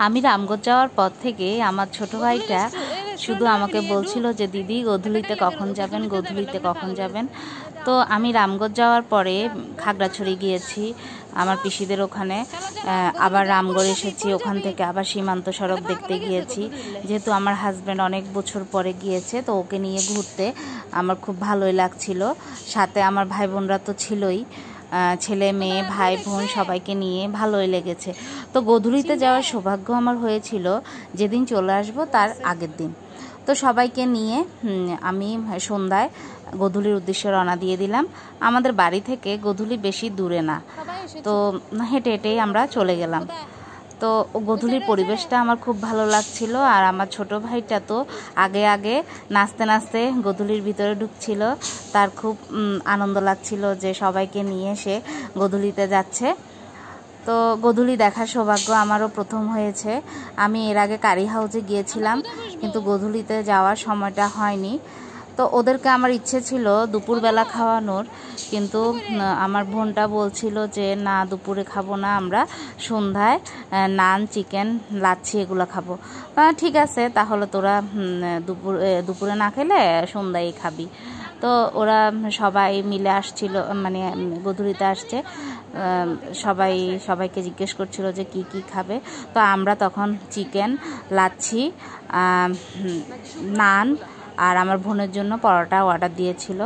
আমি রামগঞ্জ যাওয়ার পর থেকে আমার ছোট ভাইটা শুধু আমাকে বলছিল যে দিদি গোধূলিতে কখন যাবেন, গোধূলিতে কখন যাবেন। তো আমি রামগঞ্জ যাওয়ার পরে খাগড়াছড়ি গিয়েছি আমার পিসিদের ওখানে, আবার রামগড় এসেছি, ওখান থেকে আবার সীমান্ত সড়ক দেখতে গিয়েছি। যেহেতু আমার হাজব্যান্ড অনেক বছর পরে গিয়েছে, তো ওকে নিয়ে ঘুরতে আমার খুব ভালোই লাগছিল। সাথে আমার ভাই বোনরা তো ছিলই, ছেলে মেয়ে ভাই বোন সবাইকে নিয়ে ভালোই লেগেছে। তো গোধূলিতে যাওয়ার সৌভাগ্য আমার হয়েছিল যেদিন চলে আসবো তার আগের দিন। তো সবাইকে নিয়ে আমি সন্ধ্যায় গোধূলির উদ্দেশ্যে রওনা দিয়ে দিলাম। আমাদের বাড়ি থেকে গোধূলি বেশি দূরে না, তো হেঁটে হেঁটেই আমরা চলে গেলাম। তো গোধূলির পরিবেশটা আমার খুব ভালো লাগছিল। আর আমার ছোট ভাইটা তো আগে আগে নাচতে নাচতে গোধূলির ভিতরে ঢুকছিল, তার খুব আনন্দ লাগছিল যে সবাইকে নিয়ে সে গোধূলিতে যাচ্ছে। তো গোধূলি দেখার সৌভাগ্য আমারও প্রথম হয়েছে। আমি এর আগে কারি হাউসে গিয়েছিলাম, কিন্তু গোধূলিতে যাওয়ার সময়টা হয়নি। তো ওদেরকে আমার ইচ্ছে ছিল দুপুরবেলা খাওয়ানোর, কিন্তু আমার বোনটা বলছিল যে না, দুপুরে খাবো না, আমরা সন্ধ্যায় নান, চিকেন, লাচ্ছি এগুলো খাবো। ঠিক আছে, তাহলে তোরা দুপুরে না খেলে সন্ধ্যায় খাবি। তো ওরা সবাই মিলে আসছিল, মানে গোধূলিতে আসছে, সবাইকে জিজ্ঞেস করছিল যে কি কি খাবে। তো আমরা তখন চিকেন, লাচ্ছি, নান আর আমার বোনের জন্য পরোটা অর্ডার দিয়েছিল।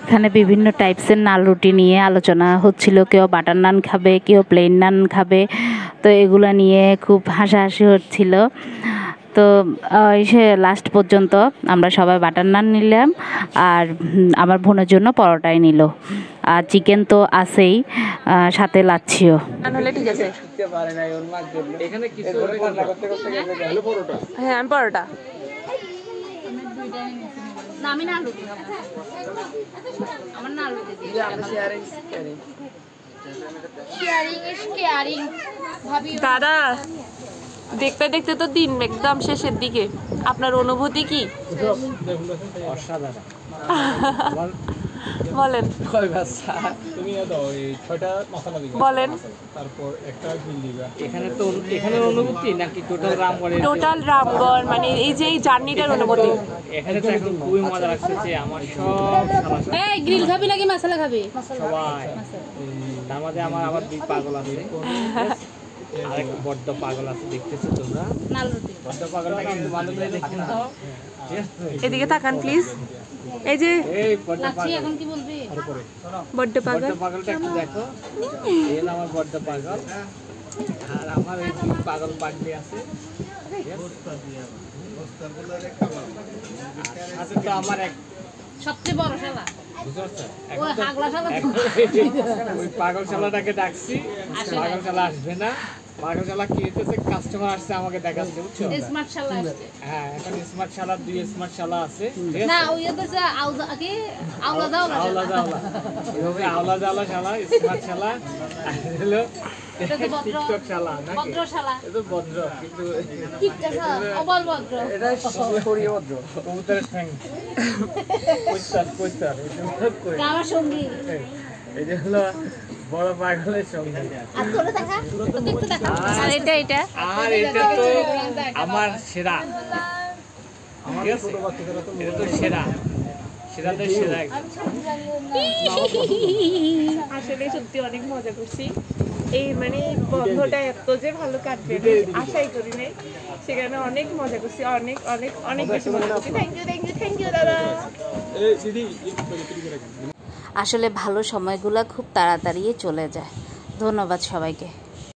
এখানে বিভিন্ন টাইপসের নান রুটি নিয়ে আলোচনা হচ্ছিল, কেউ বাটার নান খাবে, কেউ প্লেন নান খাবে। তো এগুলো নিয়ে খুব হাসাহাসি হচ্ছিল। তো এসে লাস্ট পর্যন্ত আমরা সবাই বাটার নান নিলাম, আর আমার বোনের জন্য পরোটাই নিল, আর চিকেন তো আছেই, সাথে লাচ্ছিও। হ্যাঁ, আমি পরোটা। দাদা, দেখতে দেখতে তো দিন একদম শেষের দিকে, আপনার অনুভূতি কি? বলেন বলেন। টোটাল রামগড় মানে এই যে এই জার্নিটার অনুভূতি। এখানে তো এখন খুবই মজা লাগছে যে আমার সব গ্রিল খাবি নাকি মশলা খাবি? সবাই তার মধ্যে আমার আবার দুই পাগল আছে, আরেক বড্ড পাগল আছে, দেখতেছো তোমরা? বড্ড পাগলটাকে একটু ভালো করে দেখে নাও। এদিকে তাকান প্লিজ। এই যে এখন কি বলবি? বড্ড পাগলটা একটু দেখো, এই আমার বড্ড পাগল, আর আমার এই দুই পাগল পাগলি আছে। আচ্ছা, তো আমার এক সবচেয়ে বড় শালা, ওই হাগলা শালা, ওই পাগল শালাটাকে ডাকছি, পাগল শালা আসবে না। পাগল শালা কি হইতেছে, কাস্টমার আসছে আমাকে দেখাচ্ছে, বুঝছো? স্মার্ট শালা আসছে। হ্যাঁ, এখন স্মার্ট শালা, দুই স্মার্ট শালা আছে। না, ওই হচ্ছে আওলা কি আওলা দাও, আওলা দাওলা, এইভাবে আওলা দাওলা শালা, স্মার্ট শালা, হলো টিকটক শালা নাকি? ভদ্র শালা, এটা ভদ্র, কিন্তু টিকটক শালা অবল ভদ্র, এটা সরিয়ে ভদ্র, কবুতরের ঠ্যাং, কইতার আমার সঙ্গী। এই যে হলো বড় পাগলের সঙ্গে। আর তোরে দেখা, দেখতে দেখা। আর এটা আর এটা তো আমার সেরা, আমার ছোট বাচ্চাদের তো এটা তো সেরা, সেরাদের সেরা। আসলে সত্যি অনেক মজা করছি। এই মানে বন্ধটা এত যে ভালো কাটবে আশাই করি নাই, সেখানে অনেক মজা করছি, অনেক অনেক অনেক বেশি মজা করছি। থ্যাংক ইউ দাদা। আসলে ভালো সময়গুলো খুব তাড়াতাড়ি চলে যায়। ধন্যবাদ সবাইকে।